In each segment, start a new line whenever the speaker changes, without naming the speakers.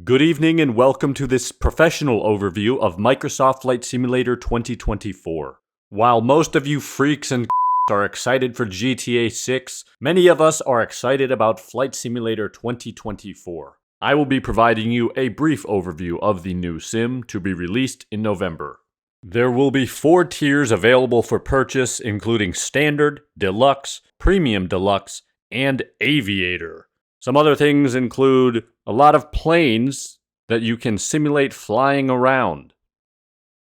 Good evening and welcome to this professional overview of Microsoft Flight Simulator 2024. While most of you freaks and are excited for GTA 6, many of us are excited about Flight Simulator 2024. I will be providing you a brief overview of the new sim to be released in November. There will be 4 tiers available for purchase, including Standard, Deluxe, Premium Deluxe, and Aviator. Some other things include a lot of planes that you can simulate flying around.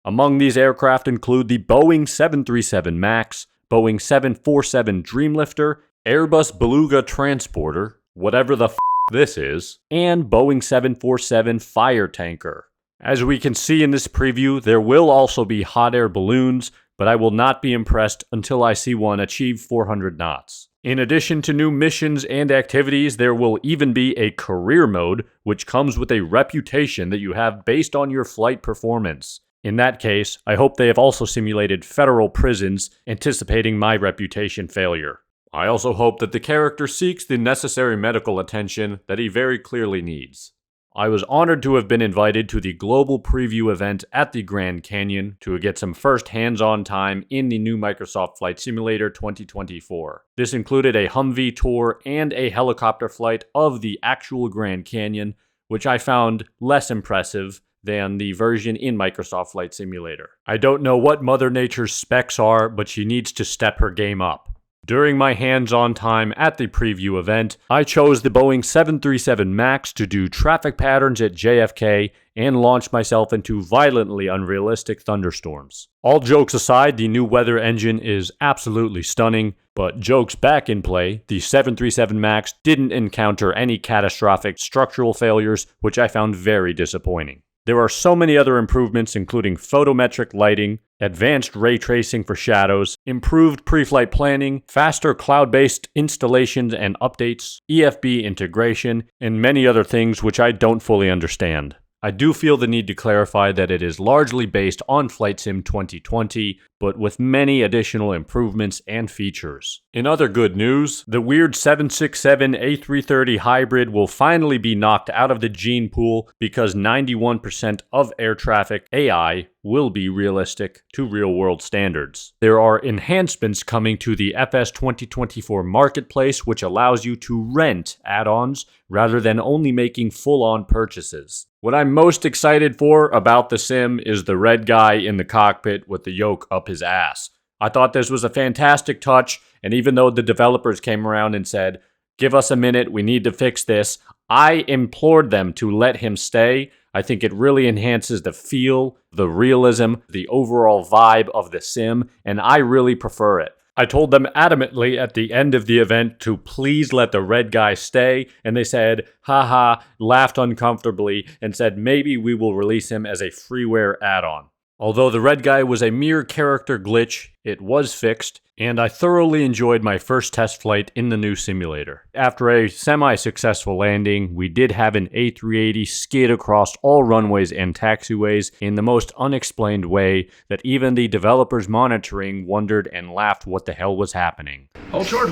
Among these aircraft include the Boeing 737 MAX, Boeing 747 Dreamlifter, Airbus Beluga Transporter, whatever the this is, and Boeing 747 Fire Tanker. As we can see in this preview, there will also be hot air balloons, but I will not be impressed until I see one achieve 400 knots. In addition to new missions and activities, there will even be a career mode, which comes with a reputation that you have based on your flight performance. In that case, I hope they have also simulated federal prisons, anticipating my reputation failure. I also hope that the character seeks the necessary medical attention that he very clearly needs. I was honored to have been invited to the global preview event at the Grand Canyon to get some first hands-on time in the new Microsoft Flight Simulator 2024. This included a Humvee tour and a helicopter flight of the actual Grand Canyon, which I found less impressive than the version in Microsoft Flight Simulator. I don't know what Mother Nature's specs are, but she needs to step her game up. During my hands-on time at the preview event, I chose the Boeing 737 MAX to do traffic patterns at JFK and launch myself into violently unrealistic thunderstorms. All jokes aside, the new weather engine is absolutely stunning, but jokes back in play, the 737 MAX didn't encounter any catastrophic structural failures, which I found very disappointing. There are so many other improvements, including photometric lighting, advanced ray tracing for shadows, improved pre-flight planning, faster cloud-based installations and updates, EFB integration, and many other things which I don't fully understand. I do feel the need to clarify that it is largely based on Flight Sim 2020, but with many additional improvements and features. In other good news, the weird 767 A330 hybrid will finally be knocked out of the gene pool because 91% of air traffic AI will be realistic to real-world standards. There are enhancements coming to the FS 2024 marketplace, which allows you to rent add-ons rather than only making full-on purchases. What I'm most excited for about the sim is the red guy in the cockpit with the yoke up his ass. I thought this was a fantastic touch, and even though the developers came around and said, "Give us a minute, we need to fix this," I implored them to let him stay. I think it really enhances the feel, the realism, the overall vibe of the sim, and I really prefer it. I told them adamantly at the end of the event to please let the red guy stay, and they said, haha, laughed uncomfortably, and said maybe we will release him as a freeware add-on. Although the red guy was a mere character glitch, it was fixed, and I thoroughly enjoyed my first test flight in the new simulator. After a semi-successful landing, we did have an A380 skid across all runways and taxiways in the most unexplained way that even the developers monitoring wondered and laughed what the hell was happening.
Hold short.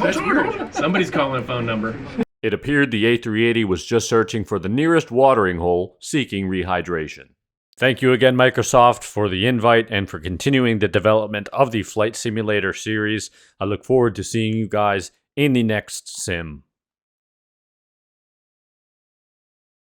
Somebody's calling a phone number.
It appeared the A380 was just searching for the nearest watering hole, seeking rehydration. Thank you again, Microsoft, for the invite and for continuing the development of the Flight Simulator series. I look forward to seeing you guys in the next sim.